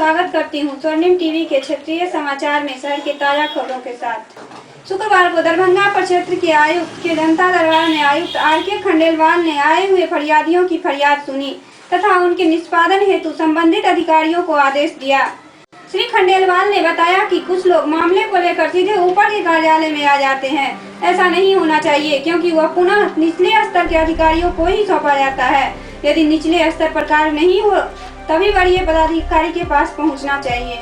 स्वागत करती हूं स्वर्णिम टीवी के क्षेत्रीय समाचार में शहर के ताजा खबरों के साथ। शुक्रवार को दरभंगा प्रक्षेत्र के आयुक्त के जनता दरबार में आयुक्त आर.के. खंडेलवाल ने आए हुए फरियादियों की फरियाद सुनी तथा उनके निष्पादन हेतु संबंधित अधिकारियों को आदेश दिया। श्री खंडेलवाल ने बताया कि कुछ लोग मामले को लेकर सीधे ऊपर के कार्यालय में आ जाते हैं। ऐसा नहीं होना चाहिए, क्योंकि वह पुनः निचले स्तर के अधिकारियों को ही सौंपा जाता है। यदि निचले स्तर पर कार्य नहीं हो तभी वरीय पदाधिकारी के पास पहुंचना चाहिए।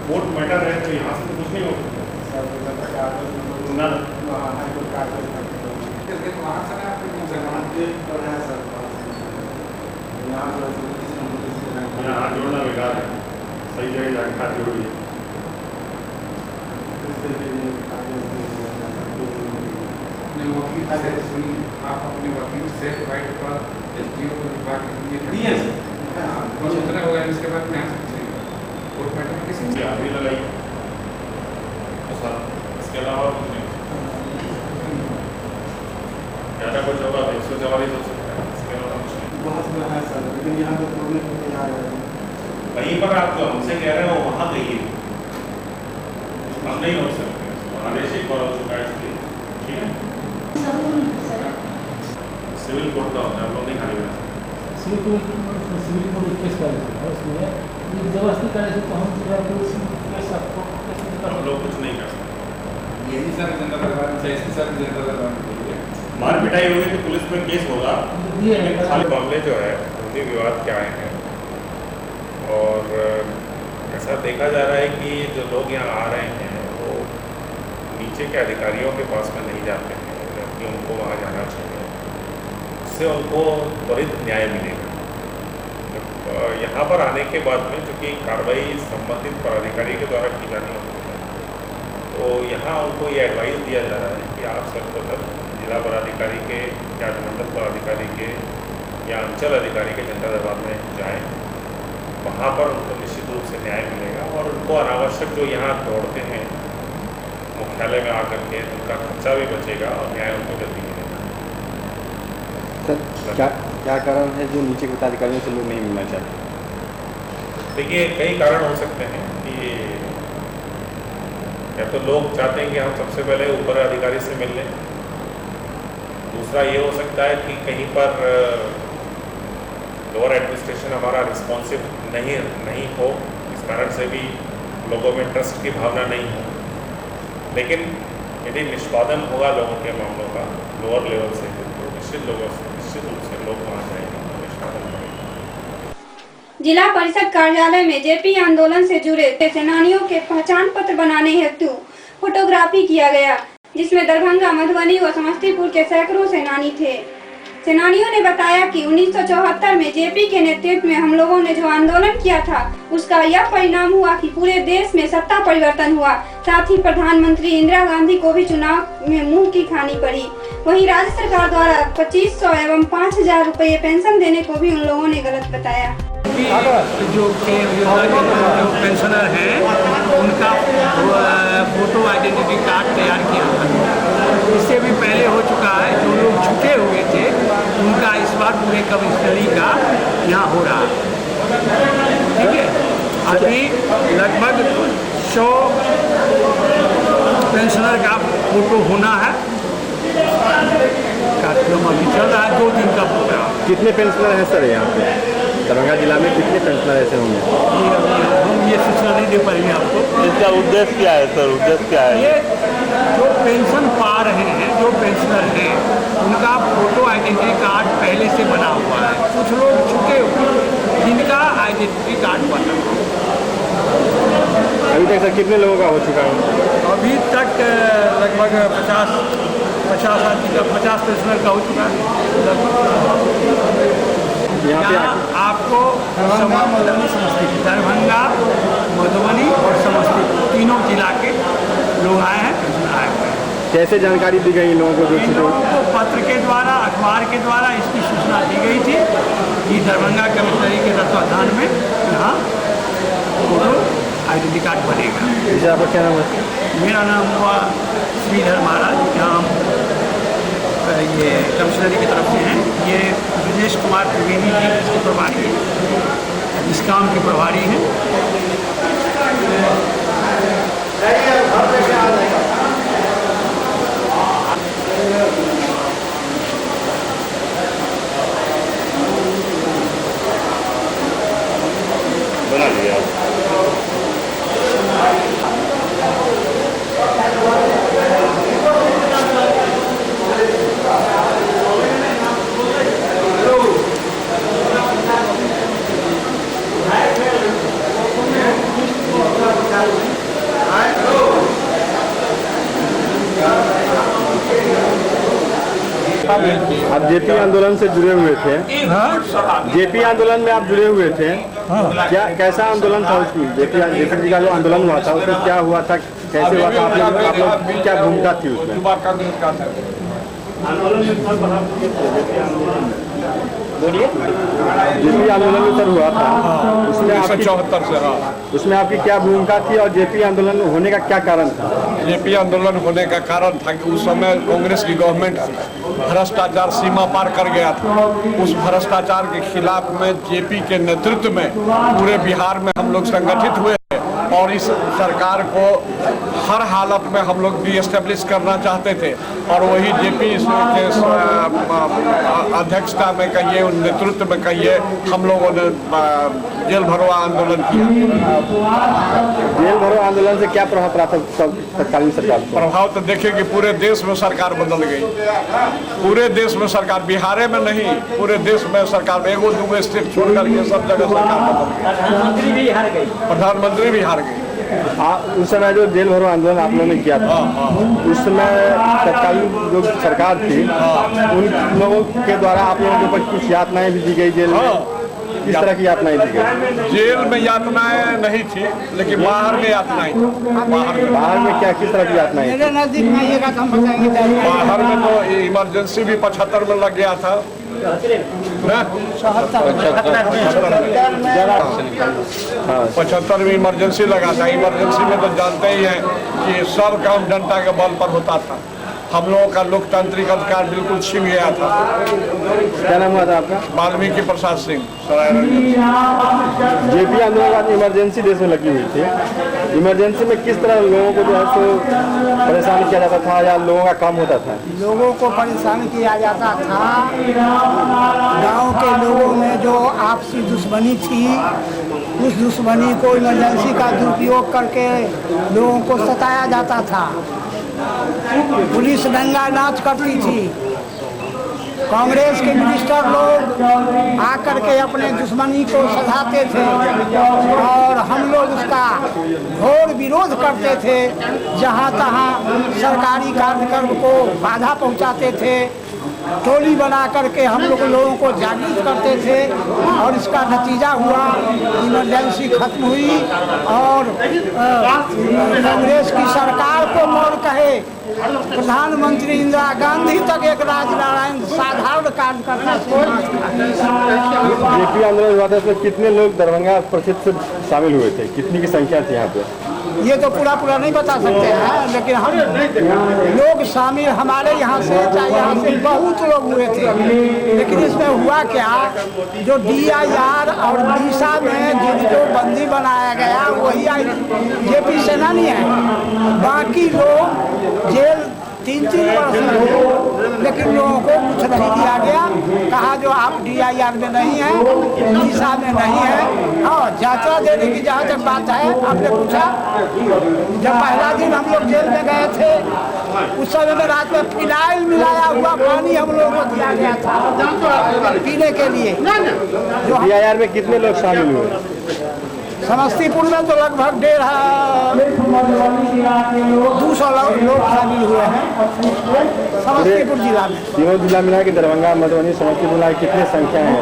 वोट मैटर है तो यहाँ से कुछ नहीं हो यहाँ जोड़ना बेकार है, सही जगह जानकारी जोड़िए। आप अपने वकील से राइट पर एसडीओ को बात दिए उतना होगा। इसके बाद मैं कोर्ट मैटर किसी से आगे लगाई इसके अलावा कुछ नहीं ज़्यादा कुछ होगा 144 हो सकता है, इसके अलावा कुछ नहीं। बहुत बड़ा है सर, लेकिन यहाँ तो प्रॉब्लम होते जा रहे हैं। कहीं पर आप जो हमसे कह रहे हो वहाँ गइए, हम नहीं हो सकते। आदेश एक बार हो चुका है इसलिए, ठीक है। सिविल कोर्ट का होता है, आप लोग नहीं खाली बना सिविल कोर्ट केस कर है उसमें जबरदस्ती करे तो हम केस आपको हम लोग कुछ नहीं कर सकते। यही सर जनता दरबार में ऐसी सर जनता दरबार में मार पिटाई होगी तो पुलिस में केस होगा। खाली मामले जो है हिंदी विवाद के आए हैं और ऐसा देखा जा रहा है कि जो लोग यहाँ आ रहे हैं वो नीचे के अधिकारियों के पास में नहीं जाते हैं, जबकि उनको वहाँ जाना चाहिए। उससे उनको त्वरित न्याय मिलेगा। यहाँ पर आने के बाद में चूँकि कार्रवाई संबंधित पदाधिकारी के द्वारा की जानी होती है, तो यहाँ उनको ये एडवाइस दिया जा रहा है कि आप सर्वप्रथम जिला पदाधिकारी के या मंडल पदाधिकारी के या अंचल अधिकारी के जनता दरबार में जाएं। वहाँ पर उनको निश्चित रूप से न्याय मिलेगा और उनको अनावश्यक जो यहाँ दौड़ते हैं मुख्यालय में आकर के उनका खर्चा भी बचेगा और न्याय उनको जल्दी मिलेगा। सर क्या कारण है जो नीचे के पदाधिकारियों से लोग नहीं मिलना चाहते? देखिए कई कारण हो सकते हैं कि या तो लोग चाहते हैं कि हम सबसे पहले ऊपर अधिकारी से मिल लें। दूसरा ये हो सकता है कि कहीं पर लोअर एडमिनिस्ट्रेशन हमारा रिस्पॉन्सिव नहीं हो, इस कारण से भी लोगों में ट्रस्ट की भावना नहीं हो। लेकिन यदि निष्पादन होगा लोगों के मामलों का लोअर लेवल से तो निश्चित रूप से लोग वहाँ जाएंगे, निष्पादन करेंगे। जिला परिषद कार्यालय में जेपी आंदोलन से जुड़े सेनानियों के पहचान पत्र बनाने हेतु फोटोग्राफी किया गया, जिसमें दरभंगा, मधुबनी व समस्तीपुर के सैकड़ों सेनानी थे। सेनानियों ने बताया कि 1974 में जेपी के नेतृत्व में हम लोगों ने जो आंदोलन किया था उसका यह परिणाम हुआ कि पूरे देश में सत्ता परिवर्तन हुआ। साथ ही प्रधानमंत्री इंदिरा गांधी को भी चुनाव में मुंह की खानी पड़ी। वहीं राज्य सरकार द्वारा 2500 एवं 5000 रुपये पेंशन देने को भी उन लोगों ने गलत बताया। जो पेंशनर हैं उनका फोटो आइडेंटिटी कार्ड तैयार किया था। इससे भी पहले हो चुका है। जो लोग छूटे हुए थे उनका इस बार पूरे कमिश्नरी का यहाँ हो रहा है, ठीक है। अभी लगभग 100 पेंशनर का फोटो होना है। कार्यक्रम अभी चल रहा है, 2 दिन का प्रोग्राम। कितने पेंशनर हैं सर यहाँ पे दरभंगा जिला में? कितने पेंशनर ऐसे होंगे? हम ये सूचना नहीं दे पाएंगे आपको। इसका उद्देश्य क्या है सर? उद्देश्य क्या है? ये जो पेंशन पा रहे हैं, जो पेंशनर हैं, उनका फोटो आइडेंटिटी कार्ड पहले से बना हुआ है। कुछ लोग छूटे हुए जिनका आइडेंटिटी कार्ड बना। अभी तक सर कितने लोगों का हो चुका है? अभी तक लगभग 50 पेंशनर का हो चुका है। यहाँ आपको दरभंगा, मधुबनी और समस्तीपुर तीनों जिला के लोग आए हैं, पेंशनर आए हुए हैं। कैसे जानकारी दी गई लोगों को? इन लोगों को पत्र के द्वारा, अखबार के द्वारा इसकी सूचना दी गई थी कि दरभंगा कमिश्नरी के तत्वाधान में यहाँ फोटो आइडेंटिटी कार्ड बनेगा। आपका क्या नाम है? मेरा नाम हुआ श्रीधर महाराज। यहाँ ये कमिश्नरी की तरफ से हैं। ये ब्रजेश कुमार त्रिवेदी जी इसके प्रभारी हैं, इस काम के प्रभारी हैं। बना लिया आप जेपी आंदोलन से जुड़े हुए थे। जेपी आंदोलन में आप जुड़े हुए थे। क्या कैसा आंदोलन था उसमें? जेपी जी का जो आंदोलन हुआ था उसमें क्या हुआ था, कैसे हुआ था, आप लोग की क्या भूमिका थी उसमें? जेपी आंदोलन में सर हुआ था, उसमें 1974 से। हाँ, उसमें आपकी क्या भूमिका थी और जेपी आंदोलन होने का क्या कारण था? जेपी आंदोलन होने का कारण था कि उस समय कांग्रेस की गवर्नमेंट भ्रष्टाचार सीमा पार कर गया था। उस भ्रष्टाचार के खिलाफ में जेपी के नेतृत्व में पूरे बिहार में हम लोग संगठित हुए और इस सरकार को हर हालत में हम लोग डी-एस्टेब्लिश करना चाहते थे। और वही जेपी के अध्यक्षता में कहिए, नेतृत्व में कहिए, हम लोगों ने जेल भरो आंदोलन किया। जेल भरो आंदोलन से क्या प्रभाव पड़ा था तत्कालीन सरकार को? प्रभाव तो देखिए कि पूरे देश में सरकार बदल गई। पूरे देश में सरकार, बिहार में नहीं, पूरे देश में सरकार, एगो दूगो स्टेट छोड़ करके सब जगह सरकार बदल गई। प्रधानमंत्री भी हार गई। उस समय जो जेल भरो आंदोलन आप लोगों ने किया था, उस समय तत्कालीन जो सरकार थी उन लोगों के द्वारा आप लोगों के ऊपर कुछ यातनाएं भी दी गई जेल में? किस तरह की यातनाएं दी गई? जेल में यातनाएं नहीं थी, लेकिन बाहर में यातनाएं थी। बाहर में क्या, किस तरह की यातनाएं? मेरे नजदीक में ये का हम बताएंगे। बाहर में तो इमरजेंसी भी 75 में लग गया था। 75 में इमरजेंसी लगा था। इमरजेंसी में तो जानते ही हैं कि सब काम जनता के बल पर होता था। हम लोगों का लोकतांत्रिक अधिकार बिल्कुल छिन गया था। क्या नाम हुआ था आपका? वाल्मीकि प्रसाद सिंह, सराय। जेपी आंदोलन बाद इमरजेंसी देश में लगी हुई थी। इमरजेंसी में किस तरह लोगों को जो है सो परेशान किया जाता था या लोगों का काम होता था? लोगों को परेशान किया जाता था। गांव के लोगों में जो आपसी दुश्मनी थी, उस दुश्मनी को इमरजेंसी का दुरुपयोग करके लोगों को सताया जाता था। पुलिस दंगा नाच करती थी। कांग्रेस के मिनिस्टर लोग आकर के अपने दुश्मनी को सधाते थे और हम लोग उसका घोर विरोध करते थे। जहाँ तहाँ सरकारी कार्यक्रम को बाधा पहुँचाते थे, टोली बना करके हम लोगों को जागृत करते थे और इसका नतीजा हुआ इमरजेंसी खत्म हुई और कांग्रेस की सरकार को मोड़ कहे प्रधानमंत्री इंदिरा गांधी तक एक राजनारायण साधारण कार्यकर्ता जेपी आंदोलन हुआ था, इसमें कितने लोग दरभंगा परिषद से शामिल हुए थे? कितनी की संख्या थी यहाँ पे? ये तो पूरा नहीं बता सकते हैं, लेकिन हम लोग शामिल हमारे यहाँ से चाहे यहाँ से बहुत लोग हुए थे। लेकिन इसमें हुआ क्या, जो DIR और दिशा में जो बंदी बनाया गया वही जेपी सेनानी है। बाकी लोग जेल 3-3 वर्ष में, लेकिन लोगों को कुछ नहीं दिया गया। कहा जो आप DIR में नहीं है, दिशा में नहीं है। हाँ, यात्रा देने की जहाँ तक बात है, आपने पूछा, जब पहला दिन हम लोग जेल में गए थे उस समय में रात में फिनाइल मिलाया हुआ पानी हम लोगों को दिया गया था पीने के लिए। जो DIR में कितने लोग शामिल हुए? समस्तीपुर में तो लगभग 200 लोग शामिल हुए हैं समस्तीपुर जिला में। तीनों जिला मिला के दरभंगा, मधुबनी, समस्तीपुर मिला के कितने संख्या है?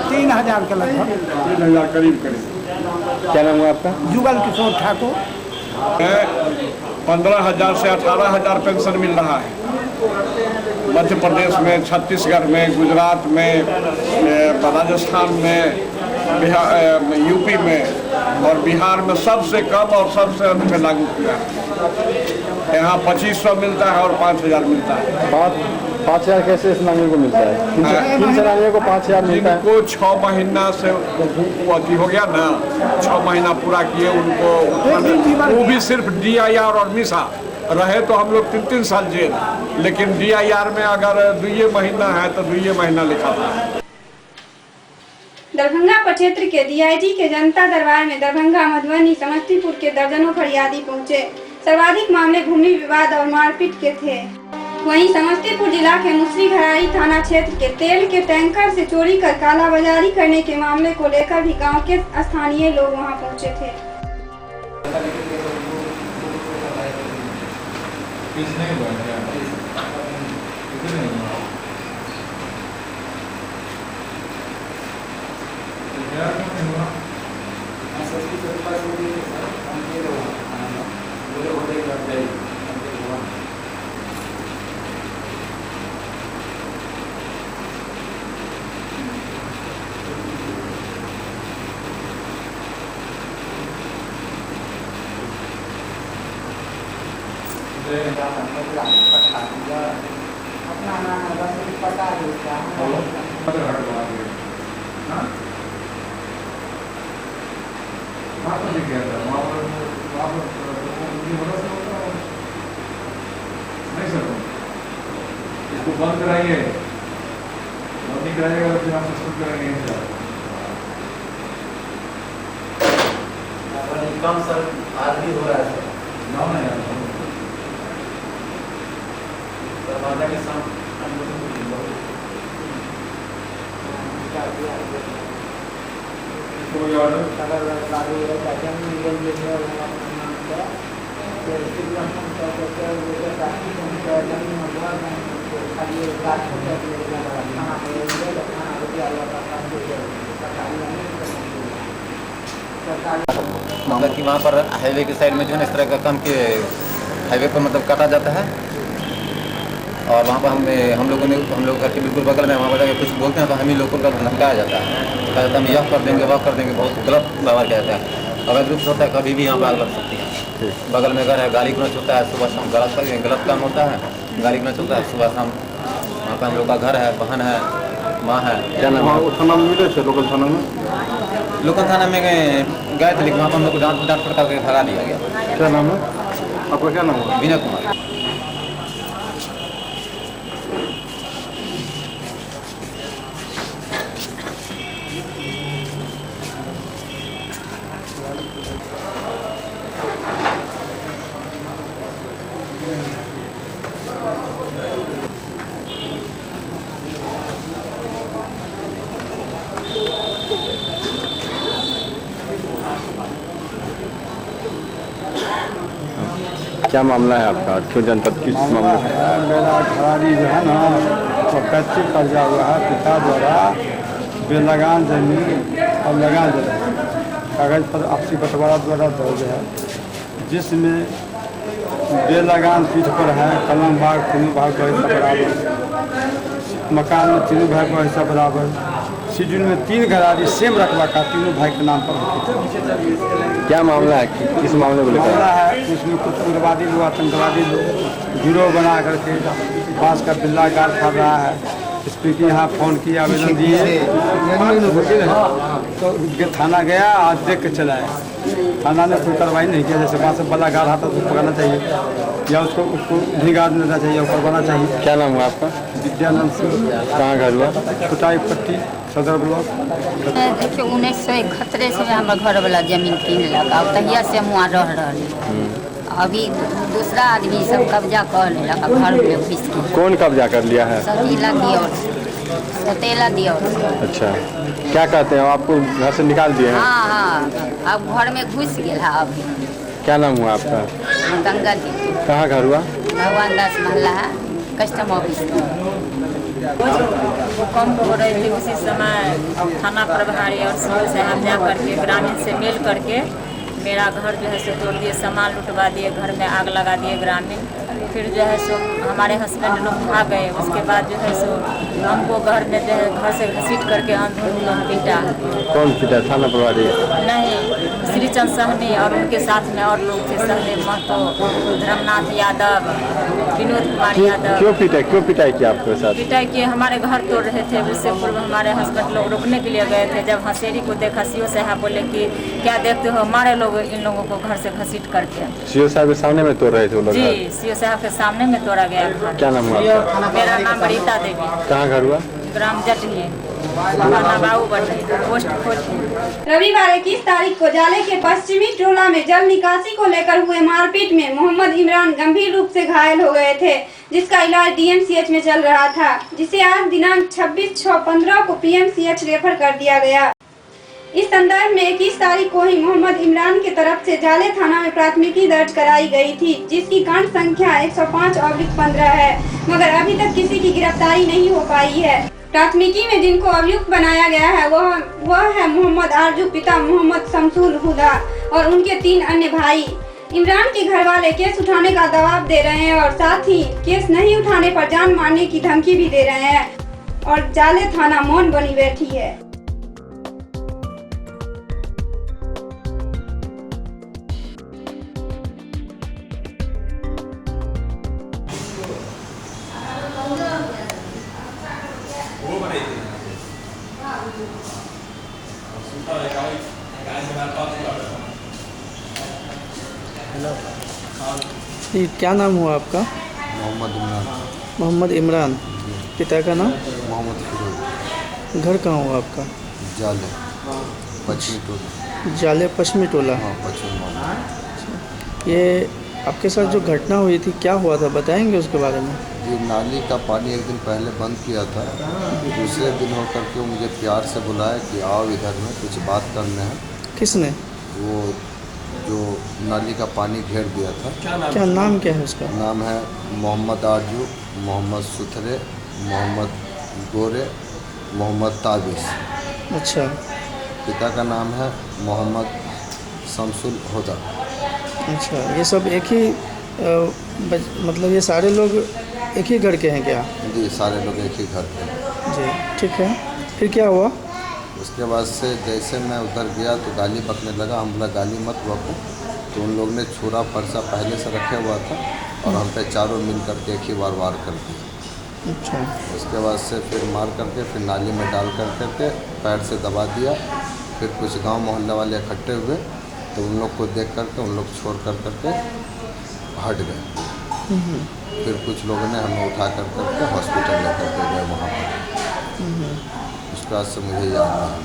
3000 के लगभग। 3000 करीब। क्या नाम हुआ आपका? जुगल किशोर ठाकुर। 15,000 से 18,000 पेंशन मिल रहा है मध्य प्रदेश में, छत्तीसगढ़ में, गुजरात में, राजस्थान में, यूपी में और बिहार में सबसे कम और सबसे अधिक लागू किया है। यहाँ 2500 मिलता है और 5000 मिलता है। 5,000 कैसे सेनानियों को मिलता है? किन सेनानियों को 5,000 मिलता है? जिनको 6 महीना से वो अति हो गया ना, 6 महीना पूरा किए उनको उतना, वो भी सिर्फ DIR और मिसा रहे तो हम लोग 3-3 साल जेल, लेकिन DIR में अगर 2 महीना है तो 2 महीना लिखा था। दरभंगा प्रक्षेत्र के DIG के जनता दरबार में दरभंगा, मधुबनी, समस्तीपुर के दर्जनों फरियादी पहुंचे। सर्वाधिक मामले भूमि विवाद और मारपीट के थे। वहीं समस्तीपुर जिला के मुसरीघरारी थाना क्षेत्र के तेल के टैंकर से चोरी कर कालाबाजारी करने के मामले को लेकर भी गांव के स्थानीय लोग वहां पहुंचे थे। इसको बंद कराइए, बंद नहीं कराइएगा तो फिर आप सस्पेंड करेंगे। कम सर आज भी हो रहा है सर, नाम नहीं आता दरवाजा के सामने कोई ऑर्डर मतलब कि वहाँ पर हाईवे के साइड में जो है इस तरह का काम के हाईवे पर मतलब काटा जाता है और वहाँ पर हम लोग घर के बिल्कुल बगल में वहाँ पर जाकर कुछ बोलते हैं तो हम ही लोगों का धमकाया जाता है, कहा जाता है हम यह कर देंगे वह कर देंगे, बहुत गलत व्यवहार किया जाता है। अवैध रूप से होता है, कभी भी यहाँ पर आग लग सकती है। बगल में घर है, गाली गलौज होता है, सुबह शाम गलत काम होता है, गाली गलौज होता है सुबह शाम। वहाँ पर हम लोग का घर है, बहन है, माँ है। क्या नाम है? थाना में मिले थे? लोकल थाना में गए थे, लेकिन वहाँ पर हम लोग को डांट फटकार के भगा दिया गया। क्या नाम है आपका? क्या नाम है? विनय कुमार। क्या मामला है आपका? क्यों जनपद किस मामले में? मेरा घरारी जो है ना वो पैतृक कर्जा हुआ है पिता द्वारा बेलगान जमीन और लगान जमीन कागज पर आपसी बंटवारा द्वारा दर्ज है, जिसमें बेलगान पीठ पर है कलम भाग तीनों भाग का हिस्सा बराबर, मकान में तीनों भाई का हिस्सा बराबर, शेड्यूल में 3 घरारी सेम रकबा का तीनों भाई के नाम पर होती है। क्या मामला है? किस मामले को लेकर? मामला है उसमें कुछ उग्रवादी लोग, आतंकवादी लोग गिरोह बना करके बांस का बिल्ला गाड़ फाड़ रहा है। स्पीकर यहाँ फ़ोन किए, आवेदन दिए तो थाना गया, आज देख के चला है। थाना ने कोई कार्रवाई नहीं किया। जैसे बांस बल्ला गाड़ रहा था तो पकड़ना चाहिए या उसको नहीं गाड़ देना चाहिए, करवाना चाहिए। क्या नाम हुआ आपका? विद्यानंद सिंह। कहाँ घर हुआ? कुटाई पट्टी सदर ब्लॉक। देखियो 1971 से हमारे घर वाला जमीन किनलक, अब तहिया से हम वहाँ रह रही। अभी दूसरा आदमी सब कब्जा कर लेलक, घर में घुस के। कौन कब्जा कर लिया है? सतीला दिया। अच्छा, क्या कहते हैं आपको? घर से निकाल दिए हैं? हाँ, अब घर में घुस गया है। अभी क्या नाम हुआ आपका? गंगा दी। कहाँ घर हुआ? भगवान दास महल्ला है, कस्टम ऑफिस। भूकंप हो रहे थे उसी समय थाना प्रभारी और सीओ साहब जा करके ग्रामीण से मिल करके मेरा घर जो है से तोड़ दिए, सामान लुटवा दिए, घर में आग लगा दिए ग्रामीण। फिर जो है सो हमारे हस्बैंड लोग भाग गए। उसके बाद जो है सो हमको घर में जो है घर से घसीट करके अंधुन लोग पीटा। कौन पीटा? थाना प्रभारी? नहीं, श्रीचंद सहनी और उनके साथ में और लोग थे, सहदेव महतो, धर्मनाथ यादव, विनोद कुमार यादव। क्यों पिटाई किया आपके साथ? पिटाई किए, हमारे घर तोड़ रहे थे। उससे पूर्व हमारे हस्बैंड लोग रोकने के लिए गए थे। जब हंसेरी को देखा, सीओ साहब बोले कि क्या देखते हो, हमारे लोग इन लोगों को घर से घसीट करके। सीओ साहब के सामने में तोड़ रहे थे वो लोग? जी, सीओ साहब के सामने में तोड़ा गया घर। क्या नाम हुआ आपका? मेरा नाम रीता देवी। कहाँ घर हुआ? ग्राम जटही, बाबू बटे, पोस्ट खोजी। रविवार 21 तारीख को जाले के पश्चिमी टोला में जल निकासी को लेकर हुए मारपीट में मोहम्मद इमरान गंभीर रूप से घायल हो गए थे, जिसका इलाज डीएमसीएच में चल रहा था, जिसे आज दिनांक 26/6/15 को पीएमसीएच रेफर कर दिया गया। इस संदर्भ में 21 तारीख को ही मोहम्मद इमरान की तरफ से जाले थाना में प्राथमिकी दर्ज कराई गई थी, जिसकी कांड संख्या 105/15 है, मगर अभी तक किसी की गिरफ्तारी नहीं हो पाई है। प्राथमिकी में जिनको अभियुक्त बनाया गया है वह है मोहम्मद आरजू, पिता मोहम्मद शमसुल हुदा और उनके 3 अन्य भाई। इमरान के घर वाले केस उठाने का दबाव दे रहे हैं और साथ ही केस नहीं उठाने पर जान मारने की धमकी भी दे रहे हैं और जाले थाना मौन बनी बैठी है। ये क्या नाम हुआ आपका? मोहम्मद इमरान। मोहम्मद इमरान, पिता का नाम? मोहम्मद फिरोज। घर कहाँ हुआ आपका? जाले पश्चिमी टोला। जाले पश्चिमी टोला? हाँ, पश्चिमी। ये आपके साथ जो घटना हुई थी, क्या हुआ था, बताएंगे उसके बारे में? ये नाली का पानी एक दिन पहले बंद किया था, दूसरे दिन होकर के मुझे प्यार से बुलाया कि आओ इधर में कुछ बात करना है। किसने? वो जो नाली का पानी घेर दिया था। क्या नाम क्या है उसका? नाम है मोहम्मद आरजू, मोहम्मद सुथरे, मोहम्मद गोरे, मोहम्मद ताबिश। अच्छा। पिता का नाम है मोहम्मद शमसुल हुदा। अच्छा, ये सब एक ही मतलब ये सारे लोग एक ही घर के हैं क्या? जी, सारे लोग एक ही घर के। जी, ठीक है। फिर क्या हुआ? उसके बाद से जैसे मैं उधर गया तो गाली बकने लगा। हम बोला गाली मत बको, तो उन लोग ने छुरा फरसा पहले से रखे हुआ था और हम पे चारों मिल करके एक ही बार वार कर दिया। अच्छा। उसके बाद से फिर मार करके फिर नाली में डाल करके पैर से दबा दिया। फिर कुछ गांव मोहल्ले वाले इकट्ठे हुए तो उन लोग को देख करके उन लोग छोड़ करके हट गए। फिर कुछ लोगों ने हमें उठा करके हॉस्पिटल लेकर के गए वहाँ पर। उसके बाद से मुझे याद नहीं।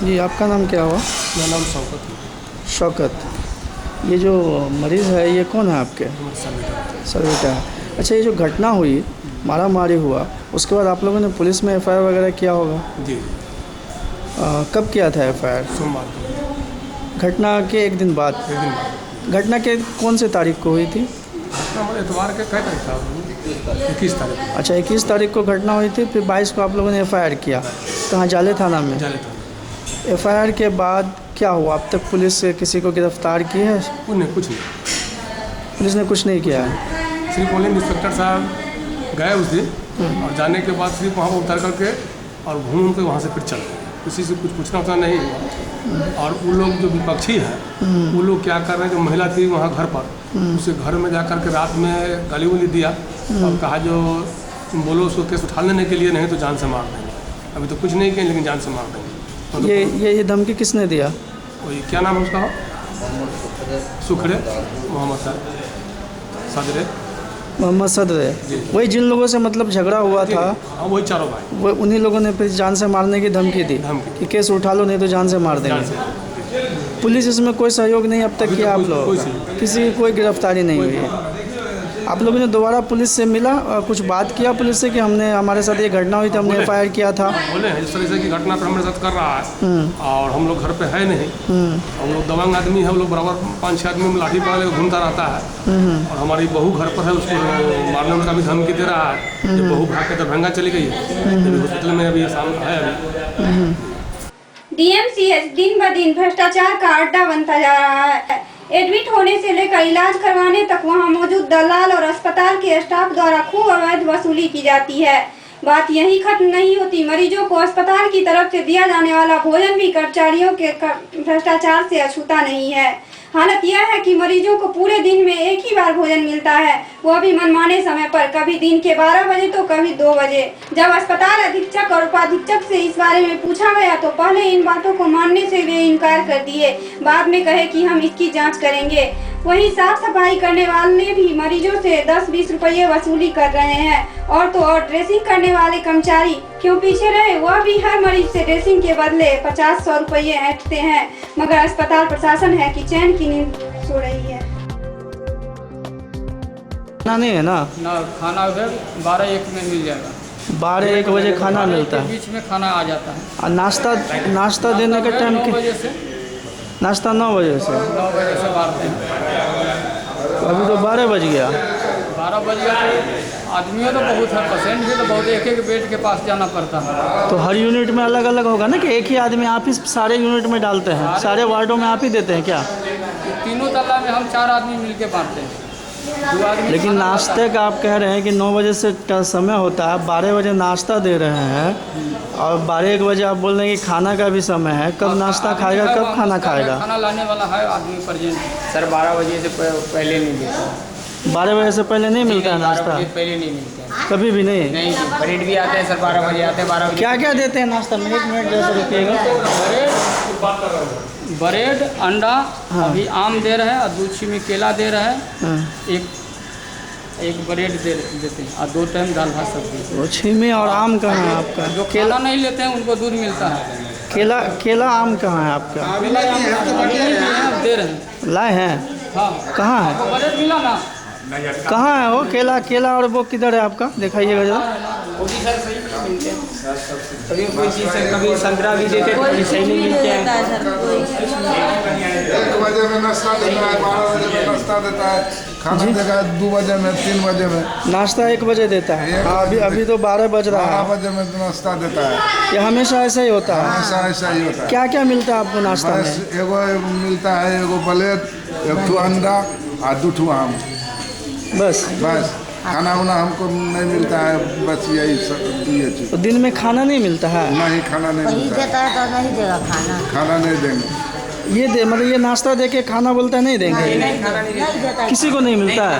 जी, आपका नाम क्या हुआ? मेरा नाम शौकत है। शौकत। ये जो मरीज़ है ये कौन है आपके? सरवेटा। अच्छा, ये जो घटना हुई, मारा मारी हुआ, उसके बाद आप लोगों ने पुलिस में एफआईआर वगैरह किया होगा? जी। कब किया था एफआईआर? सोमवार को। घटना के एक दिन बाद? एक दिन बाद। घटना के कौन से तारीख को हुई थी? एतवार के कई तारीख था? 21 तारीख। अच्छा, 21 तारीख को घटना हुई थी, फिर 22 को आप लोगों ने एफआईआर किया। कहाँ? जाले थाना में? जाले थाना। एफआईआर के बाद क्या हुआ? अब तक पुलिस से किसी को गिरफ्तार की है? कुछ नहीं। पुलिस ने कुछ नहीं किया है? सिर्फ पुलिस इंस्पेक्टर साहब गए उस दिन और जाने के बाद सिर्फ वहाँ पर उतर करके और घूम के वहाँ से फिर चल गए। किसी से कुछ पूछना उछना नहीं हुआ। और वो लोग जो विपक्षी हैं वो लोग क्या कर रहे हैं, जो महिला थी वहाँ घर पर, उसे घर में जा कर के रात में गाली उली दिया और कहा जो तुम बोलो उसको केस उठा लेने के लिए, नहीं तो जान से मार देंगे। अभी तो कुछ नहीं किए लेकिन जान से मार देंगे। तो ये धमकी किसने दिया? वही क्या नाम है उसका? सुखड़े मोहम्मद सदरे। मोहम्मद सदरे। वही जिन लोगों से मतलब झगड़ा हुआ था? हाँ, वही चारों भाई। वो उन्हीं लोगों ने फिर जान से मारने की धमकी दी कि केस उठा लो नहीं तो जान से मार देंगे। पुलिस इसमें कोई सहयोग नहीं अब तक किया आप लोग? किसी की कोई गिरफ्तारी नहीं हुई है? आप लोगों ने दोबारा पुलिस से मिला और कुछ बात किया पुलिस से कि हमने हमारे साथ ये घटना हुई थी, हमने एफआईआर किया था? बोले हैं इस तरह से कि घटना पर हमारे साथ कर रहा है और हम लोग घर पे है नहीं। हम लोग दबंग आदमी है, हम लोग बराबर 5-6 आदमी में लाठी पकड़ के घूमता रहता है और हमारी बहू घर पर है, उसको मारने का भी धमकी दे रहा है। जब बहू भाग के दरभंगा चली गई है, हॉस्पिटल में अभी सामने है। अभी डीएमसीएच दिन ब दिन भ्रष्टाचार का अड्डा बनता जा रहा है। एडमिट होने से लेकर इलाज करवाने तक वहां मौजूद दलाल और अस्पताल के स्टाफ द्वारा खूब अवैध वसूली की जाती है। बात यही खत्म नहीं होती, मरीजों को अस्पताल की तरफ से दिया जाने वाला भोजन भी कर्मचारियों के भ्रष्टाचार से अछूता नहीं है। हालत यह है कि मरीजों को पूरे दिन में एक ही बार भोजन मिलता है, वह भी मनमाने समय पर, कभी दिन के 12 बजे तो कभी 2 बजे। जब अस्पताल अधीक्षक और उपाधीक्षक से इस बारे में पूछा गया तो पहले इन बातों को मानने से वे इनकार कर दिए, बाद में कहे कि हम इसकी जांच करेंगे। वहीं साफ सफाई करने वाले भी मरीजों से 10-20 रुपये वसूली कर रहे हैं। और तो और ड्रेसिंग करने वाले कर्मचारी क्यों पीछे रहे, वह भी हर मरीज से ड्रेसिंग के बदले 50-100 रुपये ऐंठते हैं। मगर अस्पताल प्रशासन है कि चैन की नींद सो रही है। खाना नहीं है ना? खाना उधर 12-1 में मिल जाएगा। 12-1 बजे खाना मिलता है, बीच में खाना आ जाता है। और नाश्ता देने का टाइम 9 बजे से, नाश्ता 9 बजे से 9 बजे से बांटते हैं। अभी तो 12 बज गया। 12 बज गया तो आदमियों तो बहुत है, पेशेंट भी तो बहुत, एक बेड के पास जाना पड़ता है। तो हर यूनिट में अलग अलग होगा ना कि एक ही आदमी आप ही सारे यूनिट में डालते हैं, सारे वार्डों में आप ही देते हैं क्या? तीनों तल्ला में हम 4 आदमी मिल के बांटते हैं। लेकिन नाश्ते का आप कह रहे हैं कि 9 बजे से समय होता है, 12 बजे नाश्ता दे रहे हैं और 12-1 बजे आप बोल रहे हैं कि खाना का भी समय है। कब नाश्ता खाएगा, कब खाना खाएगा? खाना लाने वाला है आदमी प्रेजेंट। सर 12 बजे से पहले नहीं देता। 12 बजे से पहले नहीं मिलता है नाश्ता? पहले नहीं मिलता है कभी भी नहीं? नहीं, ब्रेड भी आते हैं सर, 12 बजे आते हैं। 12 बजे क्या क्या देते हैं नाश्ता में? 1 मिनट जैसे रुकिएगा। ब्रेड, अंडा, अभी आम दे रहे हैं और 2 छीमी केला दे रहे हैं। एक ब्रेड देते हैं और 2 टाइम दाल भात सब्जी। वो छीमी और आम कहाँ है आपका? जो केला नहीं लेते हैं उनको दूध मिलता है। केला आम कहाँ है आपका? केला दे रहे हैं, लाए हैं? हाँ। कहाँ है? ब्रेड मिला ना? कहाँ है वो केला और वो किधर है आपका? दिखाइएगा जरा। कभी कोई चीज़ से, कभी संतरा भी देते हैं, कभी सही नहीं मिलते हैं। 1 बजे में नाश्ता देता है, 12 बजे में नाश्ता देता है, खाना देगा 2 बजे में, 3 बजे में। नाश्ता 1 बजे देता है। अभी तो 12 बज रहा है। 12 बजे में नाश्ता देता है। ये हमेशा ऐसा ही होता है? हमेशा ऐसा ही होता है। क्या क्या मिलता है आपको नाश्ता में? एगो मिलता है, एगो ब्रेड, 1 ठो अंडा और 2 ठो आम, बस। खाना वाना हमको नहीं मिलता है, बस यही चीज़। तो दिन में खाना नहीं मिलता है? नहीं, खाना नहीं मिलता है। देता है तो नहीं देगा खाना। खाना नहीं देंगे। ये मतलब ये नाश्ता देके खाना बोलता है नहीं देंगे? नहीं देता, किसी को नहीं मिलता है?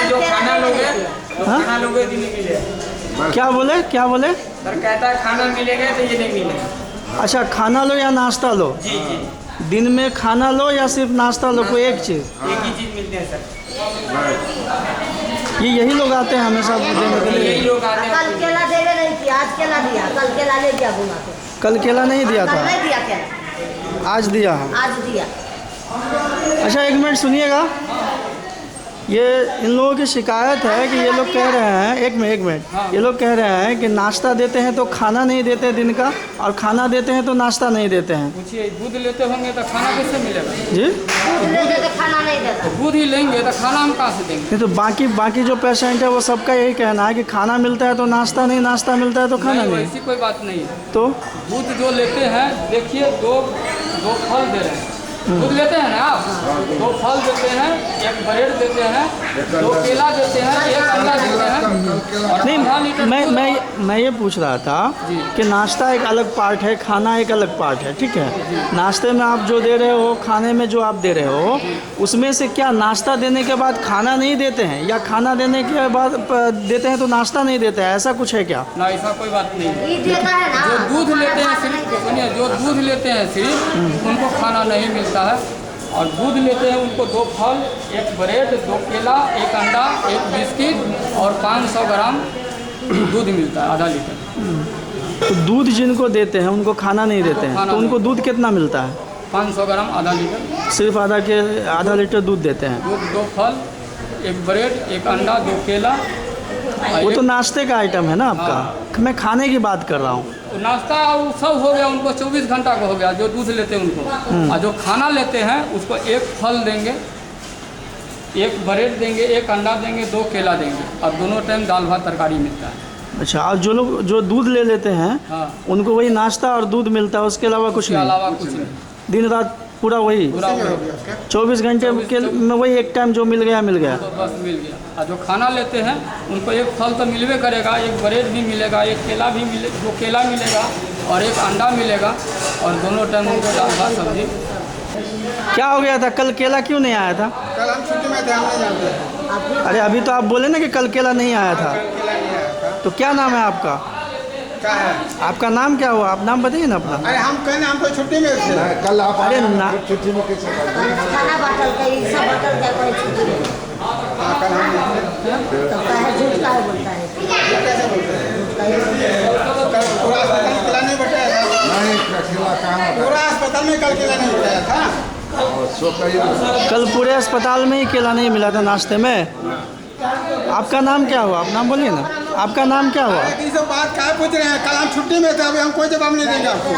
जो खाना लोगे तो नहीं मिलेगा। क्या बोले? सर कहता है खाना मिलेगा तो ये नहीं मिलेगा। अच्छा, खाना लो या नाश्ता लो? जी। दिन में खाना लो या सिर्फ नाश्ता लो? कोई एक चीज़? एक ही चीज़ मिलते हैं सर। यही लोग आते हैं हमेशा देने के लिए? यही लोग आते हैं। कल केला देवे नहीं किया, आज केला दिया, कल केला ले दिया घुमा के। कल केला नहीं दिया था? नहीं दिया केला, आज दिया है? आज दिया। अच्छा, 1 मिनट सुनिएगा। ये इन लोगों की शिकायत है कि ये लोग कह रहे हैं, एक मिनट, ये लोग कह रहे हैं कि नाश्ता देते हैं तो खाना नहीं देते दिन का, और खाना देते हैं तो नाश्ता नहीं देते हैं। पूछिए, दूध लेते होंगे तो खाना किससे मिलेगा? जी, दूध लेते तो खाना नहीं देता। दूध ही लेंगे तो खाना हम कहाँ से देंगे? नहीं तो बाकी जो पेशेंट है वो सबका यही कहना है कि खाना मिलता है तो नाश्ता नहीं, नाश्ता मिलता है तो खाना नहीं। ऐसी कोई बात नहीं है। तो दूध जो लेते हैं, देखिए 2 फल दे रहे हैं। दूध लेते हैं ना आप, 2 फल देते हैं, 1 ब्रेड देते हैं, 2 केला देते हैं, 1 अंडा देते हैं। और नहीं, मैं ये पूछ रहा था कि नाश्ता एक अलग पार्ट है, खाना एक अलग पार्ट है, ठीक है? नाश्ते में आप जो दे रहे हो, खाने में जो आप दे रहे हो, उसमें से क्या नाश्ता देने के बाद खाना नहीं देते हैं, या खाना देने के बाद देते हैं तो नाश्ता नहीं देते हैं, ऐसा कुछ है क्या? ना, ऐसा कोई बात नहीं है। जो दूध लेते हैं सिर्फ, सुनिए, जो दूध लेते हैं सिर्फ उनको खाना नहीं मिलता है, और दूध लेते हैं उनको 2 फल, 1 ब्रेड, 2 केला, 1 अंडा, 1 बिस्किट और 500 ग्राम दूध मिलता है, आधा लीटर। तो दूध जिनको देते हैं उनको खाना नहीं देते हैं, तो उनको दूध कितना मिलता है? 500 ग्राम, आधा लीटर। सिर्फ आधा लीटर दूध देते हैं? दूध, 2 फल, 1 ब्रेड, 1 अंडा, 2 केला। वो तो नाश्ते का आइटम है ना आपका। मैं खाने की बात कर रहा हूँ। नाश्ता सब हो गया, उनको 24 घंटा का हो गया जो दूध लेते हैं उनको। और जो खाना लेते हैं उसको 1 फल देंगे, 1 ब्रेड देंगे, 1 अंडा देंगे, 2 केला देंगे, और दोनों टाइम दाल भात तरकारी मिलता है। अच्छा, और जो लोग जो दूध ले लेते हैं, उनको वही नाश्ता और दूध मिलता है, उसके अलावा कुछ नहीं? अलावा कुछ नहीं। दिन रात पूरा वही 24 घंटे में वही एक टाइम जो मिल गया तो बस मिल गया। और जो खाना लेते हैं उनको एक फल तो मिलवे करेगा, एक ब्रेड भी मिलेगा, एक केला भी मिले, 2 केला मिलेगा और एक अंडा मिलेगा और दोनों टाइम उनको दाल भात सब्जी। क्या हो गया था? कल केला क्यों नहीं आया था? कल हम छुट्टी में थे, हम नहीं जानते। अरे अभी तो आप बोले ना कि कल केला नहीं आया था। तो क्या नाम है आपका? क्या है? आपका नाम क्या हुआ? आप नाम बताइए ना अपना। अरे हम कहने हम तो छुट्टी में थे। कल आप अरे ना छुट्टी में कैसे खाना बाटल का ये सब बाटल क्या कोई छुट्टी में? कल हम तो कहे झूठ का बोलता है? कैसे बोलते हैं? कल पूरा अस्पताल में केला नहीं बटाया था। नहीं केला कहाँ पूरा अस्पताल में कल केला नहीं बटाया था। कल पूरे अस्पताल में ही केला नहीं मिला था नाश्ते में। आपका नाम क्या हुआ? आप नाम बोलिए ना। आपका नाम क्या हुआ? ये सब बात क्या पूछ रहे हैं? कल हम छुट्टी में थे, अभी हम कोई जवाब नहीं देंगे आपको।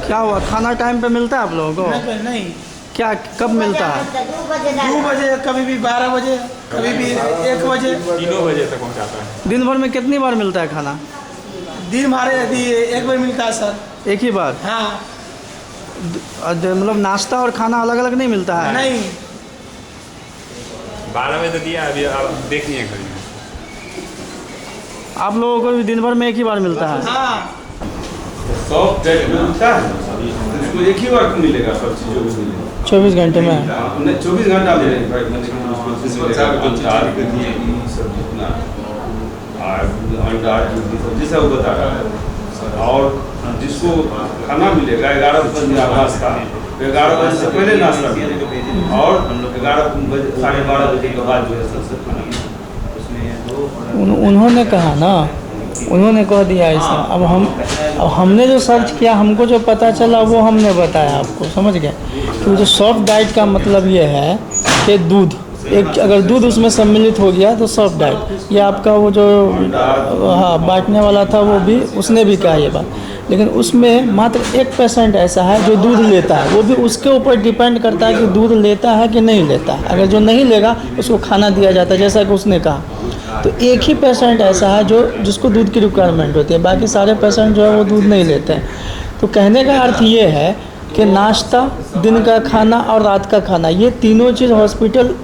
क्या हुआ? खाना टाइम पे मिलता है आप लोगों को? नहीं, क्या कब मिलता है? 2 बजे, कभी भी 12 बजे, कभी भी 1 बजे, 3 बजे तक पहुँचाता है। दिन भर में कितनी बार मिलता है खाना? दिन भर यदि 1 बार मिलता है सर। एक ही बार? हाँ। मतलब नाश्ता और खाना अलग अलग नहीं मिलता है? नहीं। 12 बजे तो दिया, अभी आप देखिए घड़ी। आप लोगों को भी दिन भर में एक ही बार मिलता है? हाँ। सॉफ्ट डेट मिलता है, इसको एक ही बार मिलेगा, सब चीज़ों को मिलेगा 24 घंटे में। 24 घंटा मिलेगा, अंडा जैसा वो बता रहा है। और जिसको खाना मिलेगा 11 बजे नाश्ता, 11 बजे से पहले नाश्ता मिलेगा और 11 बजे 12:30 बजे के बाद जो है सबसे खाना। उन्होंने कहा ना, उन्होंने कह दिया ऐसा। अब हमने जो सर्च किया, हमको जो पता चला वो हमने बताया आपको, समझ गए? तो जो सॉफ्ट डाइट का मतलब ये है कि दूध, एक अगर दूध उसमें सम्मिलित हो गया तो सॉफ्ट डाइट। ये आपका वो जो बांटने वाला था वो भी, उसने भी कहा ये बात। लेकिन उसमें मात्र 1% ऐसा है जो दूध लेता है, वो भी उसके ऊपर डिपेंड करता है कि दूध लेता है कि नहीं लेता है। अगर जो नहीं लेगा उसको खाना दिया जाता है, जैसा कि उसने कहा। तो 1% ऐसा है जो जिसको दूध की रिक्वायरमेंट होती है, बाकी सारे पेशेंट जो है वो दूध नहीं लेते हैं। तो कहने का अर्थ ये है कि नाश्ता, दिन का खाना और रात का खाना, ये तीनों चीज़ हॉस्पिटल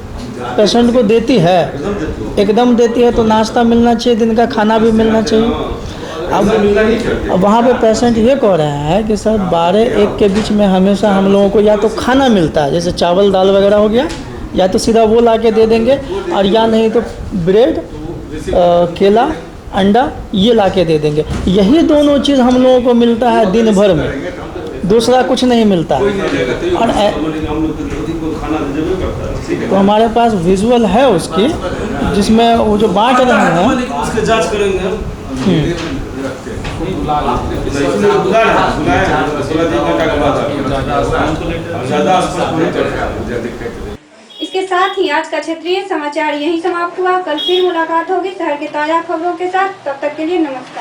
पेशेंट को देती है, एकदम देती है। तो नाश्ता मिलना चाहिए, दिन का खाना भी मिलना चाहिए। अब वहाँ पे पेशेंट ये कह रहे हैं कि सर 12-1 के बीच में हमेशा हम लोगों को या तो खाना मिलता है, जैसे चावल दाल वगैरह हो गया, या तो सीधा वो ला के दे देंगे, और या नहीं तो ब्रेड, केला, अंडा ये ला के दे देंगे। यही दोनों चीज़ हम लोगों को मिलता है दिन भर में, दूसरा कुछ नहीं मिलता। और तो हमारे पास विजुअल है उसकी, जिसमें वो जो बांट रहे हैं उसके जांच करेंगे। इसके साथ ही आज का क्षेत्रीय समाचार यहीं समाप्त हुआ। कल फिर मुलाकात होगी शहर के ताजा खबरों के साथ। तब तक के लिए नमस्कार।